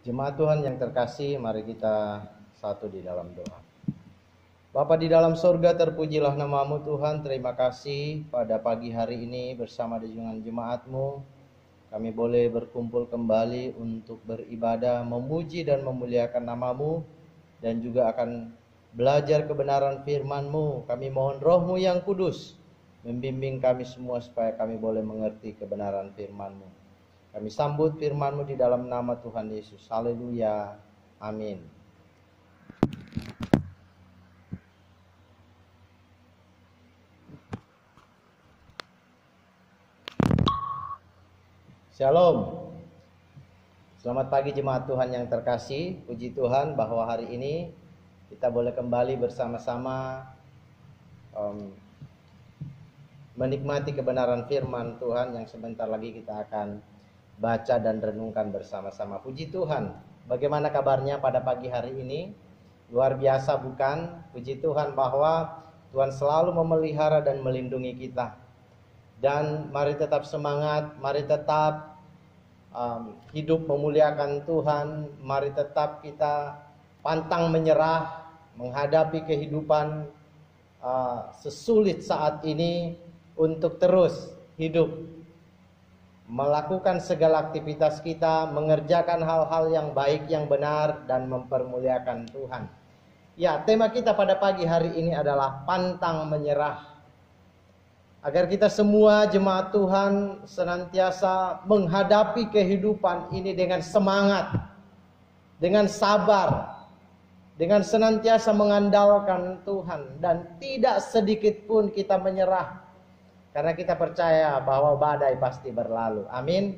Jemaat Tuhan yang terkasih, mari kita satu di dalam doa. Bapa di dalam surga, terpujilah namamu Tuhan. Terima kasih pada pagi hari ini bersama dengan jemaat-Mu. Kami boleh berkumpul kembali untuk beribadah, memuji dan memuliakan namamu. Dan juga akan belajar kebenaran firman-Mu. Kami mohon Roh-Mu yang kudus membimbing kami semua supaya kami boleh mengerti kebenaran firman-Mu. Kami sambut firman-Mu di dalam nama Tuhan Yesus. Haleluya. Amin. Shalom. Selamat pagi jemaat Tuhan yang terkasih. Puji Tuhan bahwa hari ini kita boleh kembali bersama-sama menikmati kebenaran firman Tuhan yang sebentar lagi kita akan baca dan renungkan bersama-sama. Puji Tuhan. Bagaimana kabarnya pada pagi hari ini? Luar biasa bukan? Puji Tuhan bahwa Tuhan selalu memelihara dan melindungi kita. Dan mari tetap semangat, mari tetap hidup memuliakan Tuhan. Mari tetap kita pantang menyerah menghadapi kehidupan sesulit saat ini untuk terus hidup, melakukan segala aktivitas kita, mengerjakan hal-hal yang baik, yang benar, dan mempermuliakan Tuhan. Ya, tema kita pada pagi hari ini adalah pantang menyerah. Agar kita semua jemaat Tuhan senantiasa menghadapi kehidupan ini dengan semangat, dengan sabar, dengan senantiasa mengandalkan Tuhan. Dan tidak sedikit pun kita menyerah. Karena kita percaya bahwa badai pasti berlalu. Amin.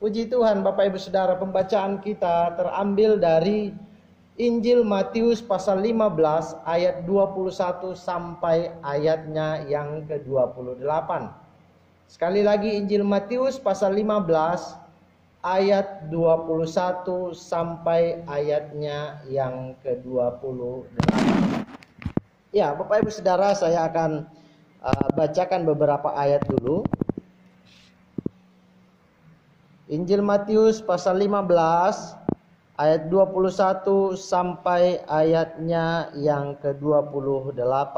Puji Tuhan Bapak Ibu Saudara, pembacaan kita terambil dari Injil Matius pasal 15 ayat 21 sampai ayatnya yang ke-28. Sekali lagi Injil Matius pasal 15 ayat 21 sampai ayatnya yang ke-28. Ya, Bapak Ibu Saudara, saya akan bacakan beberapa ayat dulu. Injil Matius pasal 15 ayat 21 sampai ayatnya yang ke-28.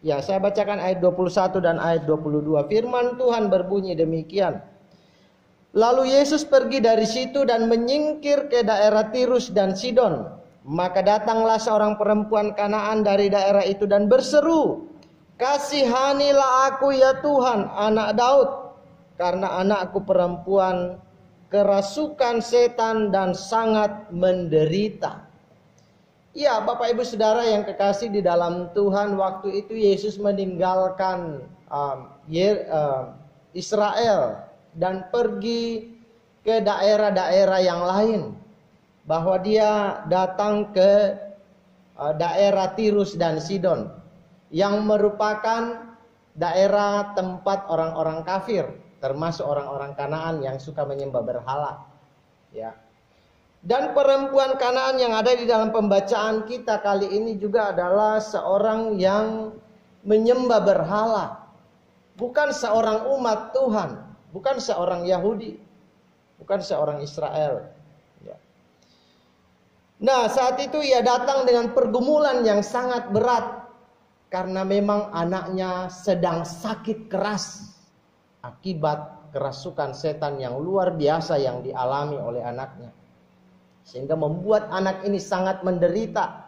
Ya, saya bacakan ayat 21 dan ayat 22. Firman Tuhan berbunyi demikian. Lalu Yesus pergi dari situ dan menyingkir ke daerah Tirus dan Sidon. Maka datanglah seorang perempuan Kanaan dari daerah itu dan berseru, "Kasihanilah aku ya Tuhan, anak Daud, karena anakku perempuan kerasukan setan dan sangat menderita." Ya, Bapak Ibu Saudara yang kekasih di dalam Tuhan, waktu itu Yesus meninggalkan Israel dan pergi ke daerah-daerah yang lain. Bahwa dia datang ke daerah Tirus dan Sidon, yang merupakan daerah tempat orang-orang kafir, termasuk orang-orang Kanaan yang suka menyembah berhala. Ya. Dan perempuan Kanaan yang ada di dalam pembacaan kita kali ini juga adalah seorang yang menyembah berhala. Bukan seorang umat Tuhan, bukan seorang Yahudi, bukan seorang Israel. Nah, saat itu ia datang dengan pergumulan yang sangat berat. Karena memang anaknya sedang sakit keras. Akibat kerasukan setan yang luar biasa yang dialami oleh anaknya. Sehingga membuat anak ini sangat menderita.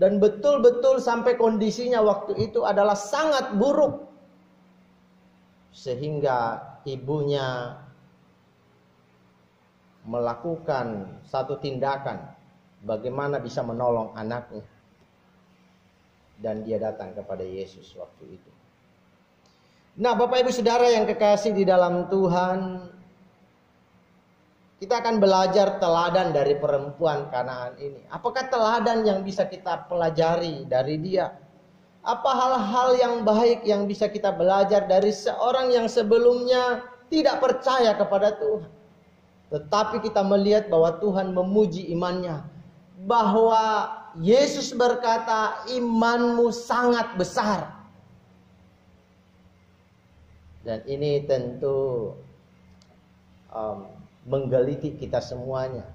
Dan betul-betul sampai kondisinya waktu itu adalah sangat buruk. Sehingga ibunya melakukan satu tindakan. Bagaimana bisa menolong anaknya. Dan dia datang kepada Yesus waktu itu. Nah, Bapak Ibu Saudara yang kekasih di dalam Tuhan, kita akan belajar teladan dari perempuan Kanaan ini. Apakah teladan yang bisa kita pelajari dari dia? Apa hal-hal yang baik yang bisa kita belajar dari seorang yang sebelumnya tidak percaya kepada Tuhan? Tetapi kita melihat bahwa Tuhan memuji imannya. Bahwa Yesus berkata, imanmu sangat besar. Dan ini tentu menggelitik kita semuanya,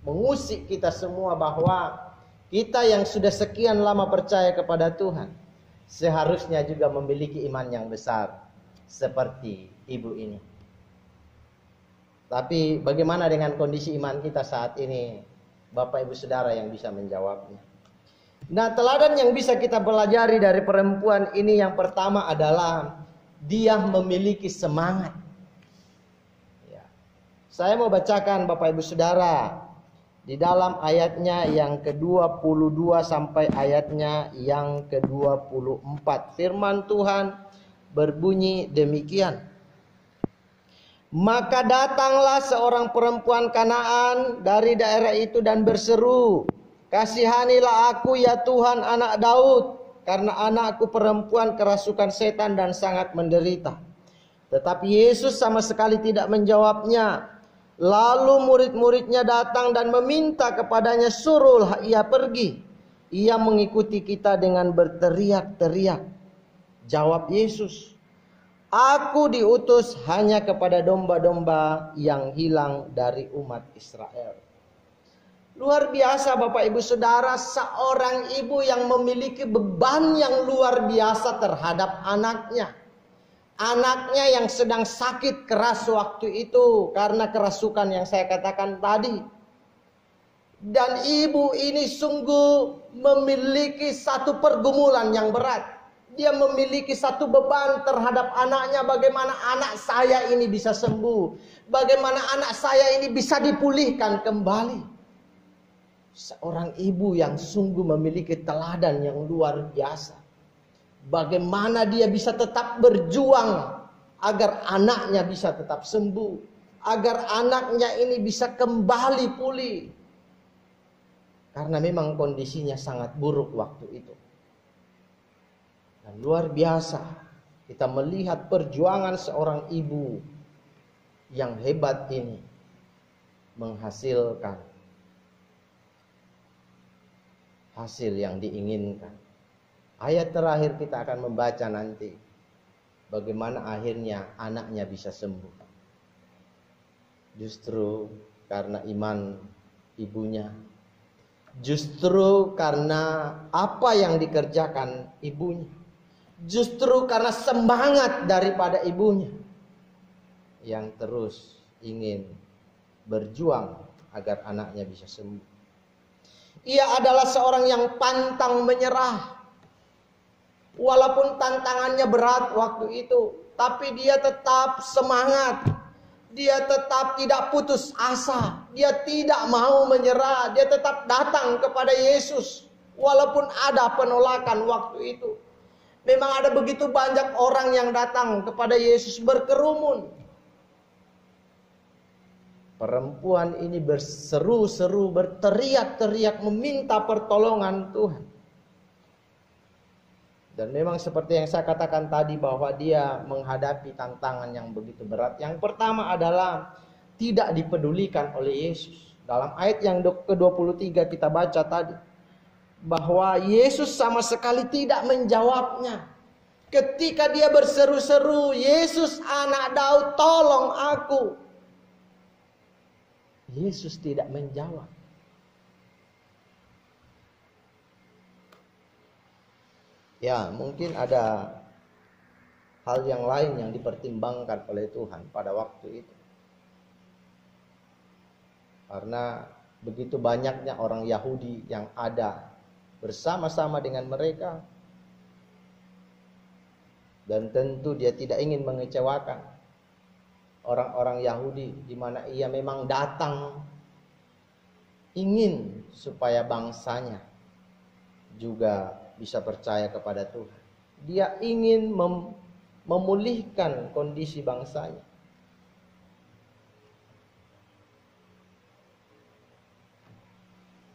mengusik kita semua bahwa kita yang sudah sekian lama percaya kepada Tuhan seharusnya juga memiliki iman yang besar seperti ibu ini. Tapi bagaimana dengan kondisi iman kita saat ini? Bapak Ibu Saudara yang bisa menjawabnya. Nah, teladan yang bisa kita pelajari dari perempuan ini yang pertama adalah dia memiliki semangat. Ya. Saya mau bacakan Bapak Ibu Saudara di dalam ayatnya yang ke-22 sampai ayatnya yang ke-24. Firman Tuhan berbunyi demikian. Maka datanglah seorang perempuan Kanaan dari daerah itu dan berseru, "Kasihanilah aku ya Tuhan, anak Daud, karena anakku perempuan kerasukan setan dan sangat menderita." Tetapi Yesus sama sekali tidak menjawabnya. Lalu murid-muridnya datang dan meminta kepadanya, "Suruhlah ia pergi." Ia mengikuti kita dengan berteriak-teriak. Jawab Yesus, "Aku diutus hanya kepada domba-domba yang hilang dari umat Israel." Luar biasa Bapak Ibu Saudara, seorang ibu yang memiliki beban yang luar biasa terhadap anaknya. Anaknya yang sedang sakit keras waktu itu karena kerasukan yang saya katakan tadi. Dan ibu ini sungguh memiliki satu pergumulan yang berat. Dia memiliki satu beban terhadap anaknya. Bagaimana anak saya ini bisa sembuh? Bagaimana anak saya ini bisa dipulihkan kembali? Seorang ibu yang sungguh memiliki teladan yang luar biasa. Bagaimana dia bisa tetap berjuang agar anaknya bisa tetap sembuh. Agar anaknya ini bisa kembali pulih. Karena memang kondisinya sangat buruk waktu itu. Dan luar biasa kita melihat perjuangan seorang ibu yang hebat ini menghasilkan hasil yang diinginkan. Ayat terakhir kita akan membaca nanti bagaimana akhirnya anaknya bisa sembuh. Justru karena iman ibunya, justru karena apa yang dikerjakan ibunya, justru karena semangat daripada ibunya yang terus ingin berjuang agar anaknya bisa sembuh. Ia adalah seorang yang pantang menyerah. Walaupun tantangannya berat waktu itu, tapi dia tetap semangat. Dia tetap tidak putus asa. Dia tidak mau menyerah. Dia tetap datang kepada Yesus walaupun ada penolakan waktu itu. Memang ada begitu banyak orang yang datang kepada Yesus berkerumun. Perempuan ini berseru-seru, berteriak-teriak meminta pertolongan Tuhan. Dan memang seperti yang saya katakan tadi bahwa dia menghadapi tantangan yang begitu berat. Yang pertama adalah tidak dipedulikan oleh Yesus. Dalam ayat yang ke-23 kita baca tadi, bahwa Yesus sama sekali tidak menjawabnya. Ketika dia berseru-seru, "Yesus anak Daud, tolong aku." Yesus tidak menjawab. Ya, mungkin ada hal yang lain yang dipertimbangkan oleh Tuhan pada waktu itu. Karena begitu banyaknya orang Yahudi yang ada bersama-sama dengan mereka. Dan tentu dia tidak ingin mengecewakan orang-orang Yahudi, di mana ia memang datang ingin supaya bangsanya juga bisa percaya kepada Tuhan. Dia ingin memulihkan kondisi bangsanya.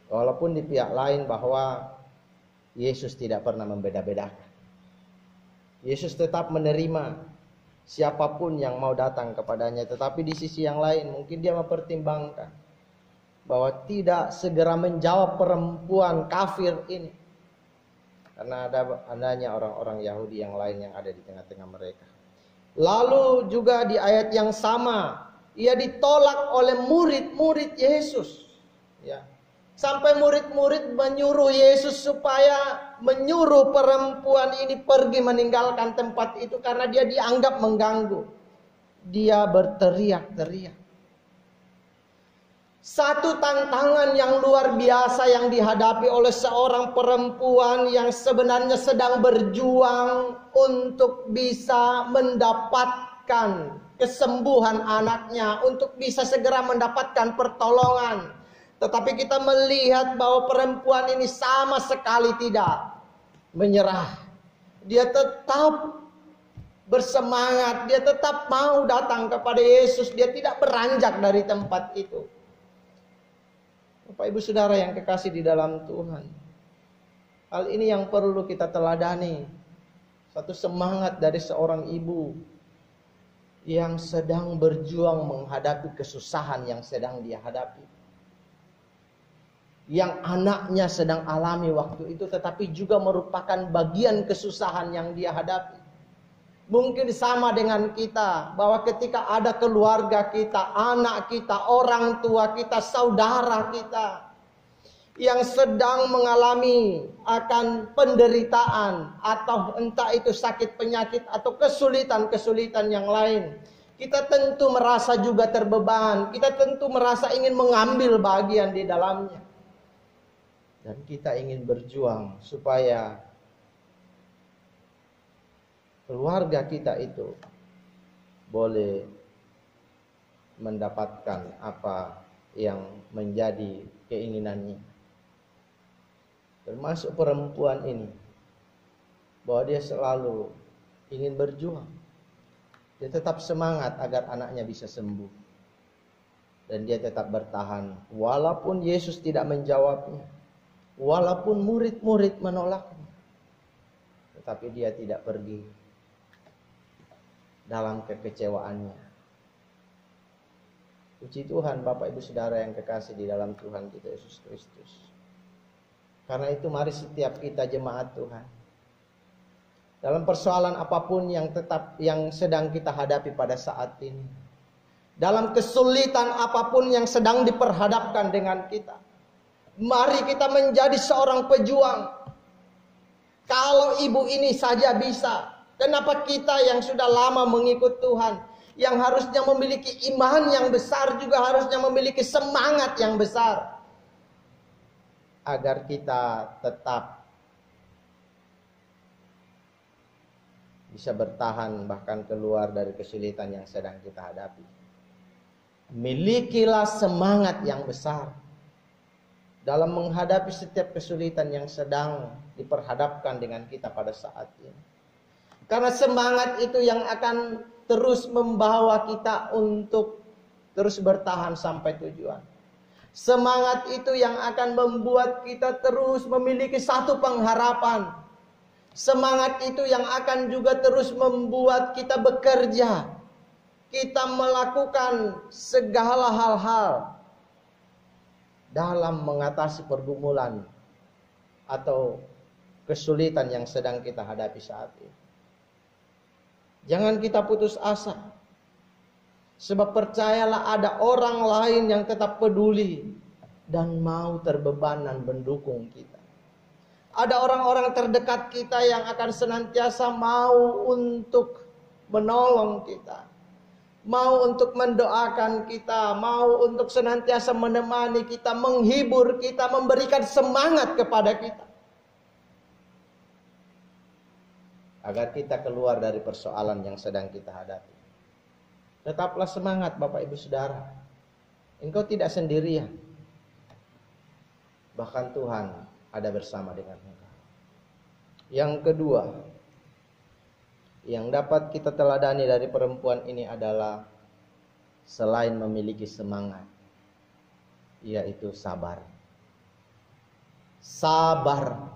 Walaupun di pihak lain bahwa Yesus tidak pernah membeda-bedakan. Yesus tetap menerima siapapun yang mau datang kepadanya. Tetapi di sisi yang lain mungkin dia mempertimbangkan bahwa tidak segera menjawab perempuan kafir ini. Karena adanya orang-orang Yahudi yang lain yang ada di tengah-tengah mereka. Lalu juga di ayat yang sama Ia ditolak oleh murid-murid Yesus. Ya. Sampai murid-murid menyuruh Yesus supaya menyuruh perempuan ini pergi meninggalkan tempat itu karena dia dianggap mengganggu. Dia berteriak-teriak. Satu tantangan yang luar biasa yang dihadapi oleh seorang perempuan yang sebenarnya sedang berjuang untuk bisa mendapatkan kesembuhan anaknya, untuk bisa segera mendapatkan pertolongan. Tetapi kita melihat bahwa perempuan ini sama sekali tidak menyerah. Dia tetap bersemangat, dia tetap mau datang kepada Yesus, dia tidak beranjak dari tempat itu. Bapak Ibu Saudara yang kekasih di dalam Tuhan, hal ini yang perlu kita teladani. Satu semangat dari seorang ibu yang sedang berjuang menghadapi kesusahan yang sedang dia hadapi, yang anaknya sedang alami waktu itu, tetapi juga merupakan bagian kesusahan yang dia hadapi. Mungkin sama dengan kita, bahwa ketika ada keluarga kita, anak kita, orang tua kita, saudara kita yang sedang mengalami akan penderitaan, atau entah itu sakit penyakit atau kesulitan-kesulitan yang lain, kita tentu merasa juga terbeban, kita tentu merasa ingin mengambil bagian di dalamnya. Dan kita ingin berjuang supaya keluarga kita itu boleh mendapatkan apa yang menjadi keinginannya. Termasuk perempuan ini, bahwa dia selalu ingin berjuang. Dia tetap semangat agar anaknya bisa sembuh. Dan dia tetap bertahan. Walaupun Yesus tidak menjawabnya. Walaupun murid-murid menolaknya. Tetapi dia tidak pergi dalam kekecewaannya. Puji Tuhan Bapak Ibu Saudara yang kekasih di dalam Tuhan kita Yesus Kristus. Karena itu mari setiap kita jemaat Tuhan, dalam persoalan apapun yang sedang kita hadapi pada saat ini, dalam kesulitan apapun yang sedang diperhadapkan dengan kita, mari kita menjadi seorang pejuang. Kalau ibu ini saja bisa, kenapa kita yang sudah lama mengikut Tuhan, yang harusnya memiliki iman yang besar, juga harusnya memiliki semangat yang besar, agar kita tetap bisa bertahan bahkan keluar dari kesulitan yang sedang kita hadapi. Milikilah semangat yang besar dalam menghadapi setiap kesulitan yang sedang diperhadapkan dengan kita pada saat ini. Karena semangat itu yang akan terus membawa kita untuk terus bertahan sampai tujuan. Semangat itu yang akan membuat kita terus memiliki satu pengharapan. Semangat itu yang akan juga terus membuat kita bekerja. Kita melakukan segala hal-hal dalam mengatasi pergumulan atau kesulitan yang sedang kita hadapi saat ini. Jangan kita putus asa. Sebab percayalah ada orang lain yang tetap peduli dan mau terbeban dan mendukung kita. Ada orang-orang terdekat kita yang akan senantiasa mau untuk menolong kita, mau untuk mendoakan kita, mau untuk senantiasa menemani kita, menghibur kita, memberikan semangat kepada kita, agar kita keluar dari persoalan yang sedang kita hadapi. Tetaplah semangat Bapak Ibu Saudara. Engkau tidak sendirian. Bahkan Tuhan ada bersama dengan engkau. Yang kedua, yang dapat kita teladani dari perempuan ini adalah selain memiliki semangat, yaitu sabar. Sabar.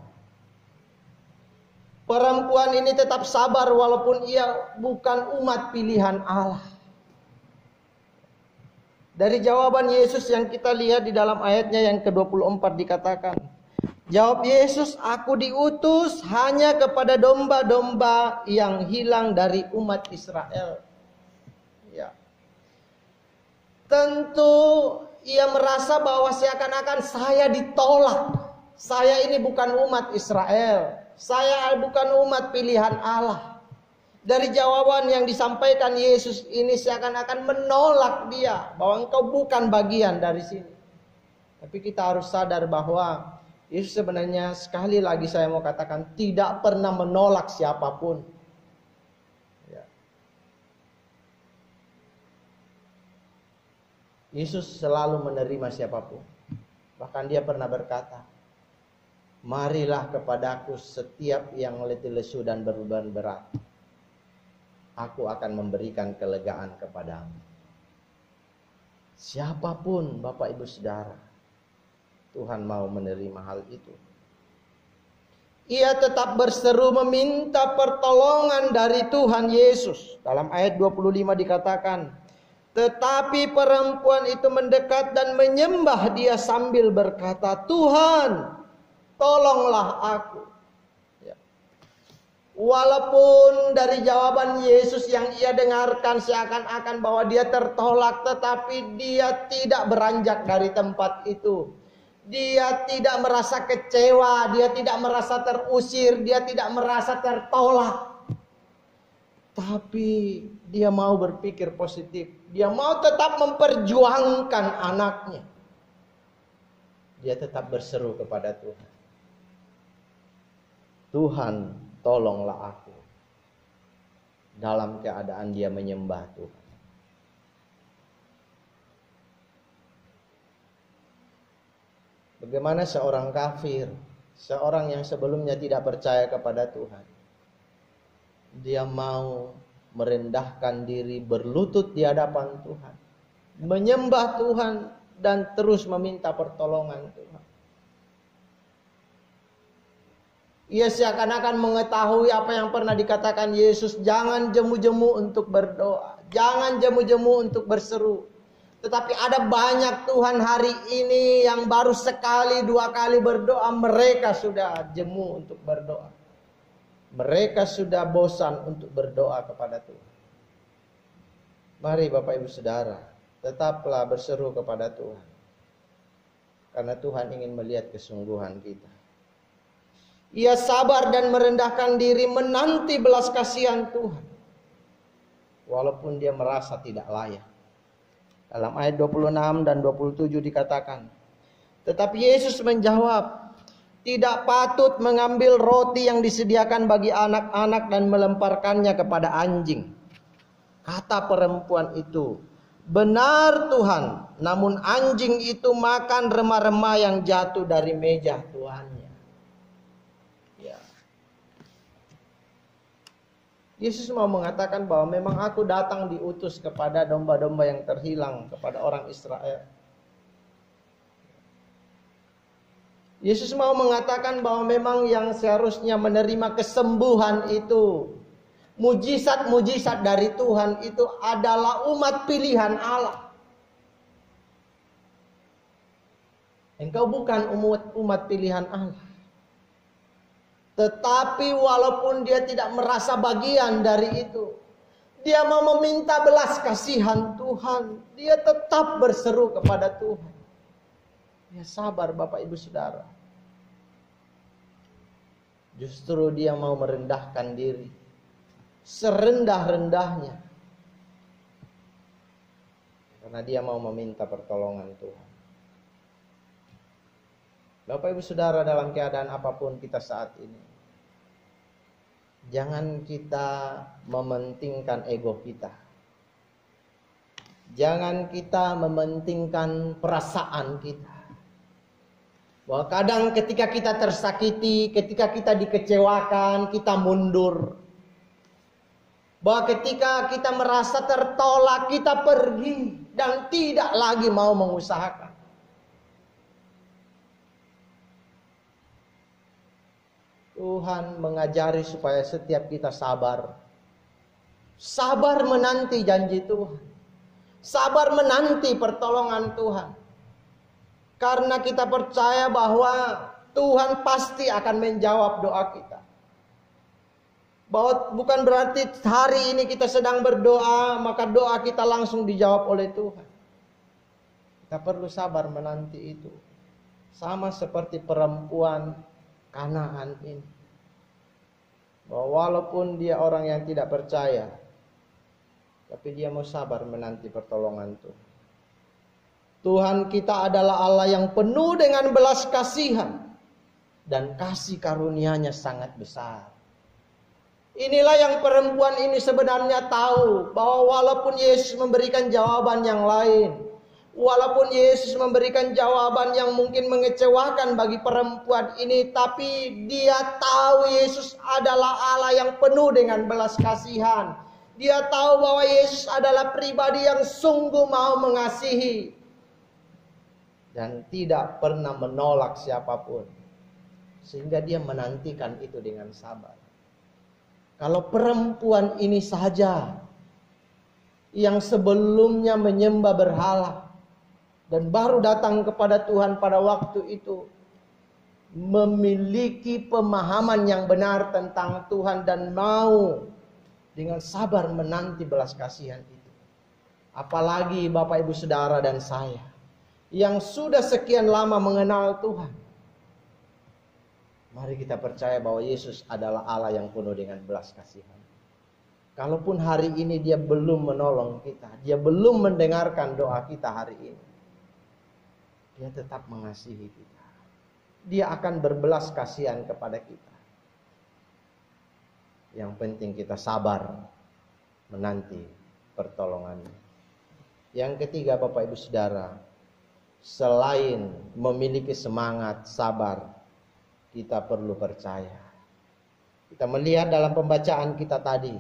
Perempuan ini tetap sabar walaupun ia bukan umat pilihan Allah. Dari jawaban Yesus yang kita lihat di dalam ayatnya yang ke-24 dikatakan, jawab Yesus, aku diutus hanya kepada domba-domba yang hilang dari umat Israel. Ya. tentu ia merasa bahwa seakan-akan saya ditolak. Saya ini bukan umat Israel. Saya bukan umat pilihan Allah. Dari jawaban yang disampaikan Yesus ini seakan-akan menolak dia, bahwa engkau bukan bagian dari sini. Tapi kita harus sadar bahwa Yesus sebenarnya, sekali lagi saya mau katakan, tidak pernah menolak siapapun. Ya. Yesus selalu menerima siapapun. Bahkan dia pernah berkata, marilah kepadaku setiap yang letih lesu dan berbeban berat. Aku akan memberikan kelegaan kepadamu. Siapapun Bapak Ibu Saudara, Tuhan mau menerima hal itu. Ia tetap berseru meminta pertolongan dari Tuhan Yesus. Dalam ayat 25 dikatakan, tetapi perempuan itu mendekat dan menyembah dia sambil berkata, Tuhan, tolonglah aku. Ya. Walaupun dari jawaban Yesus yang ia dengarkan seakan-akan bahwa dia tertolak, tetapi dia tidak beranjak dari tempat itu. Dia tidak merasa kecewa, dia tidak merasa terusir, dia tidak merasa tertolak. Tapi dia mau berpikir positif. Dia mau tetap memperjuangkan anaknya. Dia tetap berseru kepada Tuhan. Tuhan, tolonglah aku. Dalam keadaan dia menyembah Tuhan. Bagaimana seorang kafir, seorang yang sebelumnya tidak percaya kepada Tuhan, dia mau merendahkan diri, berlutut di hadapan Tuhan, menyembah Tuhan, dan terus meminta pertolongan Tuhan. Ia seakan-akan mengetahui apa yang pernah dikatakan Yesus, jangan jemu-jemu untuk berdoa, jangan jemu-jemu untuk berseru. Tetapi ada banyak Tuhan hari ini yang baru sekali, dua kali berdoa, mereka sudah jemu untuk berdoa. Mereka sudah bosan untuk berdoa kepada Tuhan. Mari Bapak Ibu Saudara, tetaplah berseru kepada Tuhan. Karena Tuhan ingin melihat kesungguhan kita. Ia sabar dan merendahkan diri menanti belas kasihan Tuhan. Walaupun dia merasa tidak layak. Dalam ayat 26 dan 27 dikatakan, tetapi Yesus menjawab, tidak patut mengambil roti yang disediakan bagi anak-anak dan melemparkannya kepada anjing. Kata perempuan itu, benar Tuhan, namun anjing itu makan remah-remah yang jatuh dari meja tuannya. Ya. Yesus mau mengatakan bahwa memang aku datang diutus kepada domba-domba yang terhilang, kepada orang Israel. Yesus mau mengatakan bahwa memang yang seharusnya menerima kesembuhan itu, mujizat-mujizat dari Tuhan itu adalah umat pilihan Allah. Engkau bukan umat pilihan Allah. Tetapi walaupun dia tidak merasa bagian dari itu, dia mau meminta belas kasihan Tuhan. Dia tetap berseru kepada Tuhan. Ya sabar Bapak Ibu Saudara. Justru dia mau merendahkan diri. Serendah-rendahnya. Karena dia mau meminta pertolongan Tuhan. Bapak Ibu Saudara, dalam keadaan apapun kita saat ini, jangan kita mementingkan ego kita. Jangan kita mementingkan perasaan kita. Bahwa kadang ketika kita tersakiti, ketika kita dikecewakan, kita mundur. Bahwa ketika kita merasa tertolak, kita pergi dan tidak lagi mau mengusahakan. Tuhan mengajari supaya setiap kita sabar. Sabar menanti janji Tuhan. Sabar menanti pertolongan Tuhan. Karena kita percaya bahwa Tuhan pasti akan menjawab doa kita. Bahwa bukan berarti hari ini kita sedang berdoa, maka doa kita langsung dijawab oleh Tuhan. Kita perlu sabar menanti itu. Sama seperti perempuan Kanaan ini. Bahwa walaupun dia orang yang tidak percaya, tapi dia mau sabar menanti pertolongan Tuhan. Tuhan kita adalah Allah yang penuh dengan belas kasihan. Dan kasih karunia-Nya sangat besar. Inilah yang perempuan ini sebenarnya tahu. Bahwa walaupun Yesus memberikan jawaban yang lain. Walaupun Yesus memberikan jawaban yang mungkin mengecewakan bagi perempuan ini, tapi dia tahu Yesus adalah Allah yang penuh dengan belas kasihan. Dia tahu bahwa Yesus adalah pribadi yang sungguh mau mengasihi dan tidak pernah menolak siapapun. Sehingga dia menantikan itu dengan sabar. Kalau perempuan ini saja yang sebelumnya menyembah berhala dan baru datang kepada Tuhan pada waktu itu, memiliki pemahaman yang benar tentang Tuhan dan mau dengan sabar menanti belas kasihan itu. Apalagi Bapak Ibu Saudara dan saya yang sudah sekian lama mengenal Tuhan. Mari kita percaya bahwa Yesus adalah Allah yang penuh dengan belas kasihan. Kalaupun hari ini dia belum menolong kita, dia belum mendengarkan doa kita hari ini, dia tetap mengasihi kita. Dia akan berbelas kasihan kepada kita. Yang penting kita sabar menanti pertolongannya. Yang ketiga Bapak Ibu Saudara, selain memiliki semangat sabar, kita perlu percaya. Kita melihat dalam pembacaan kita tadi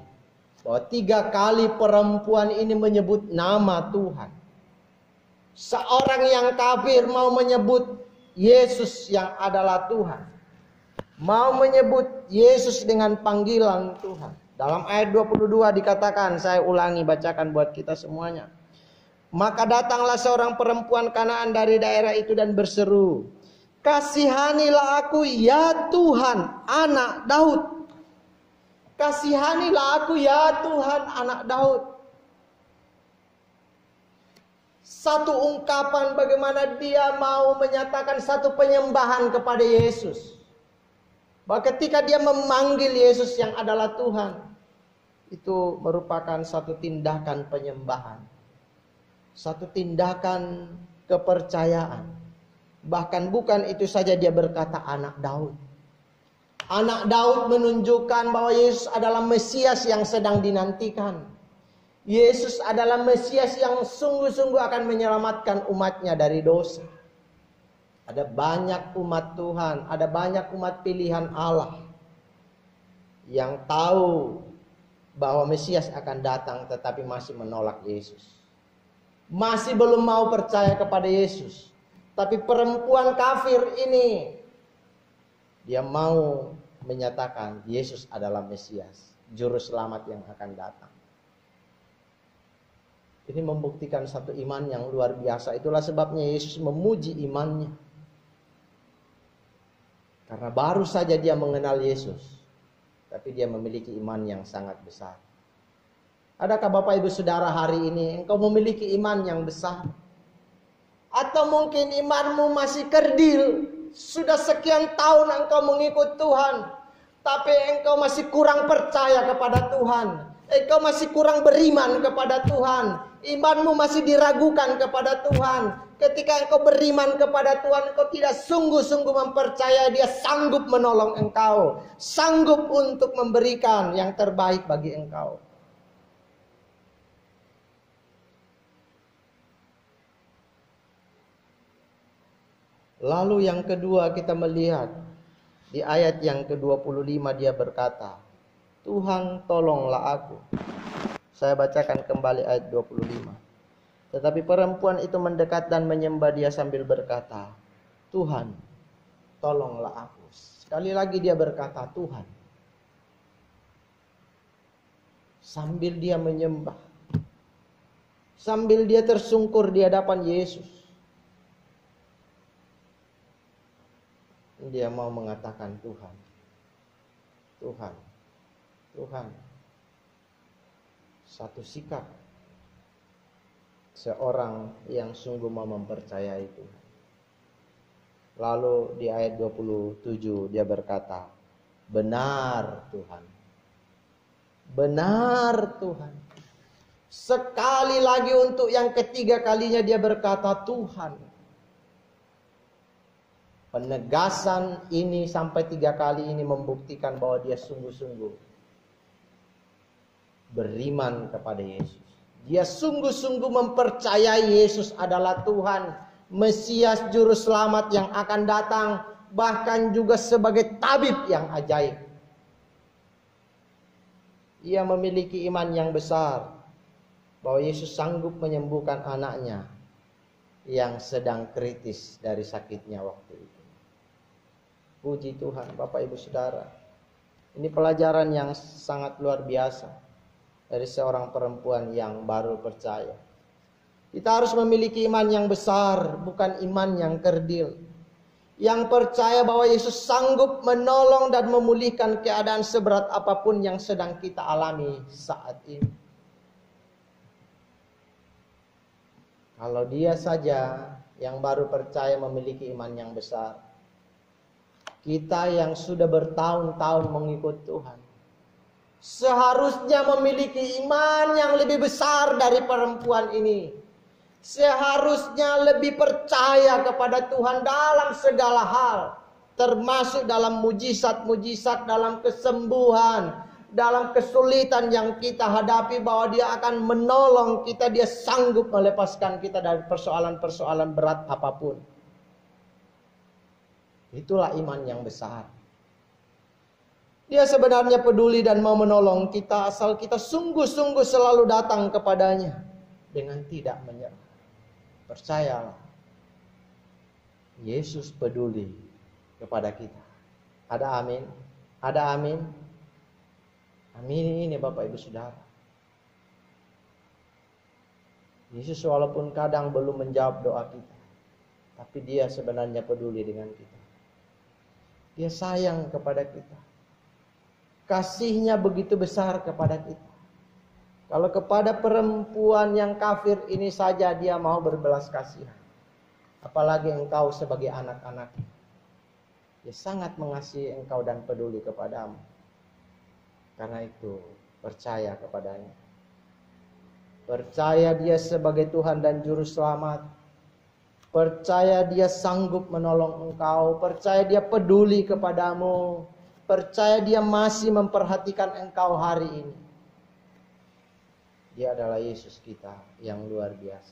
bahwa 3 kali perempuan ini menyebut nama Tuhan. Seorang yang kafir mau menyebut Yesus yang adalah Tuhan. Mau menyebut Yesus dengan panggilan Tuhan. Dalam ayat 22 dikatakan, saya ulangi bacakan buat kita semuanya. Maka datanglah seorang perempuan Kanaan dari daerah itu dan berseru, "Kasihanilah aku ya Tuhan, anak Daud. Kasihanilah aku ya Tuhan, anak Daud." Satu ungkapan bagaimana dia mau menyatakan satu penyembahan kepada Yesus. Bahwa ketika dia memanggil Yesus yang adalah Tuhan, itu merupakan satu tindakan penyembahan. Satu tindakan kepercayaan. Bahkan bukan itu saja dia berkata anak Daud. Anak Daud menunjukkan bahwa Yesus adalah Mesias yang sedang dinantikan. Yesus adalah Mesias yang sungguh-sungguh akan menyelamatkan umatnya dari dosa. Ada banyak umat Tuhan, ada banyak umat pilihan Allah yang tahu bahwa Mesias akan datang tetapi masih menolak Yesus. Masih belum mau percaya kepada Yesus. Tapi perempuan kafir ini, dia mau menyatakan Yesus adalah Mesias, juru selamat yang akan datang. Ini membuktikan satu iman yang luar biasa. Itulah sebabnya Yesus memuji imannya. Karena baru saja dia mengenal Yesus, tapi dia memiliki iman yang sangat besar. Adakah Bapak Ibu Saudara hari ini engkau memiliki iman yang besar? Atau mungkin imanmu masih kerdil. Sudah sekian tahun engkau mengikut Tuhan, tapi engkau masih kurang percaya kepada Tuhan. Engkau masih kurang beriman kepada Tuhan. Imanmu masih diragukan kepada Tuhan. Ketika engkau beriman kepada Tuhan, engkau tidak sungguh-sungguh mempercayai Dia sanggup menolong engkau, sanggup untuk memberikan yang terbaik bagi engkau. Lalu yang kedua kita melihat di ayat yang ke-25 dia berkata, "Tuhan tolonglah aku." Saya bacakan kembali ayat 25. Tetapi perempuan itu mendekat dan menyembah Dia sambil berkata, "Tuhan, tolonglah aku." Sekali lagi dia berkata, "Tuhan." Sambil dia menyembah. Sambil dia tersungkur di hadapan Yesus. Dia mau mengatakan, "Tuhan, Tuhan, Tuhan." Satu sikap, seorang yang sungguh mau mempercayai Tuhan. Lalu di ayat 27 dia berkata, benar Tuhan. Benar Tuhan. Sekali lagi untuk yang ketiga kalinya dia berkata Tuhan. Penegasan ini sampai 3 kali ini membuktikan bahwa dia sungguh-sungguh beriman kepada Yesus. Dia sungguh-sungguh mempercayai Yesus adalah Tuhan, Mesias Juru Selamat yang akan datang, bahkan juga sebagai tabib yang ajaib. Ia memiliki iman yang besar bahwa Yesus sanggup menyembuhkan anaknya yang sedang kritis dari sakitnya waktu itu. Puji Tuhan, Bapak Ibu Saudara. Ini pelajaran yang sangat luar biasa dari seorang perempuan yang baru percaya. Kita harus memiliki iman yang besar, bukan iman yang kerdil. Yang percaya bahwa Yesus sanggup menolong dan memulihkan keadaan seberat apapun yang sedang kita alami saat ini. Kalau dia saja yang baru percaya memiliki iman yang besar, kita yang sudah bertahun-tahun mengikut Tuhan seharusnya memiliki iman yang lebih besar dari perempuan ini. Seharusnya lebih percaya kepada Tuhan dalam segala hal, termasuk dalam mujizat-mujizat, dalam kesembuhan, dalam kesulitan yang kita hadapi, bahwa Dia akan menolong kita, Dia sanggup melepaskan kita dari persoalan-persoalan berat apapun. Itulah iman yang besar. Dia sebenarnya peduli dan mau menolong kita asal kita sungguh-sungguh selalu datang kepadanya dengan tidak menyerah. Percayalah, Yesus peduli kepada kita. Ada amin? Ada amin? Amin ini Bapak Ibu Saudara. Yesus walaupun kadang belum menjawab doa kita, tapi Dia sebenarnya peduli dengan kita. Dia sayang kepada kita. Kasih-Nya begitu besar kepada kita. Kalau kepada perempuan yang kafir ini saja Dia mau berbelas kasihan, apalagi engkau sebagai anak-anaknya. Dia sangat mengasihi engkau dan peduli kepadamu. Karena itu percaya kepadanya. Percaya Dia sebagai Tuhan dan Juru Selamat. Percaya Dia sanggup menolong engkau. Percaya Dia peduli kepadamu. Percaya Dia masih memperhatikan engkau hari ini. Dia adalah Yesus kita yang luar biasa.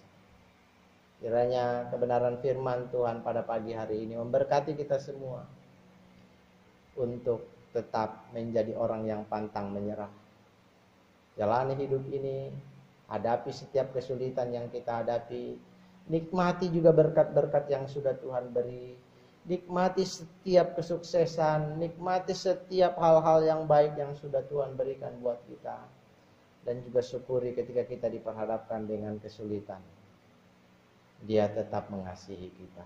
Kiranya kebenaran firman Tuhan pada pagi hari ini memberkati kita semua untuk tetap menjadi orang yang pantang menyerah. Jalani hidup ini, hadapi setiap kesulitan yang kita hadapi, nikmati juga berkat-berkat yang sudah Tuhan beri, nikmati setiap kesuksesan, nikmati setiap hal-hal yang baik yang sudah Tuhan berikan buat kita. Dan juga syukuri ketika kita diperhadapkan dengan kesulitan, Dia tetap mengasihi kita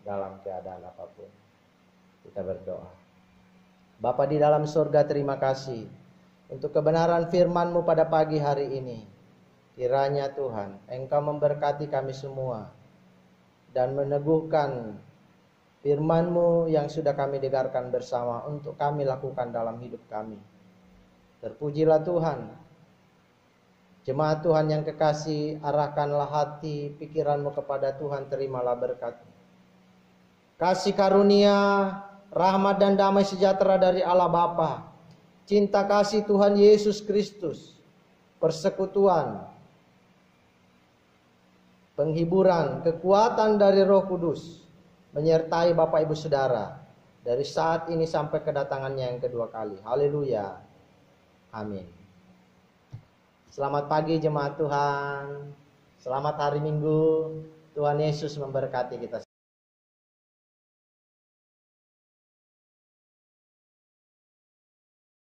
dalam keadaan apapun. Kita berdoa. Bapa di dalam surga, terima kasih untuk kebenaran firman-Mu pada pagi hari ini. Kiranya Tuhan, Engkau memberkati kami semua dan meneguhkan firman-Mu yang sudah kami dengarkan bersama untuk kami lakukan dalam hidup kami. Terpujilah Tuhan. Jemaat Tuhan yang kekasih, arahkanlah hati, pikiranmu kepada Tuhan, terimalah berkat. Kasih karunia, rahmat dan damai sejahtera dari Allah Bapa, cinta kasih Tuhan Yesus Kristus, persekutuan, penghiburan, kekuatan dari Roh Kudus, menyertai Bapak Ibu Saudara, dari saat ini sampai kedatangannya yang kedua kali. Haleluya. Amin. Selamat pagi jemaat Tuhan. Selamat hari Minggu. Tuhan Yesus memberkati kita.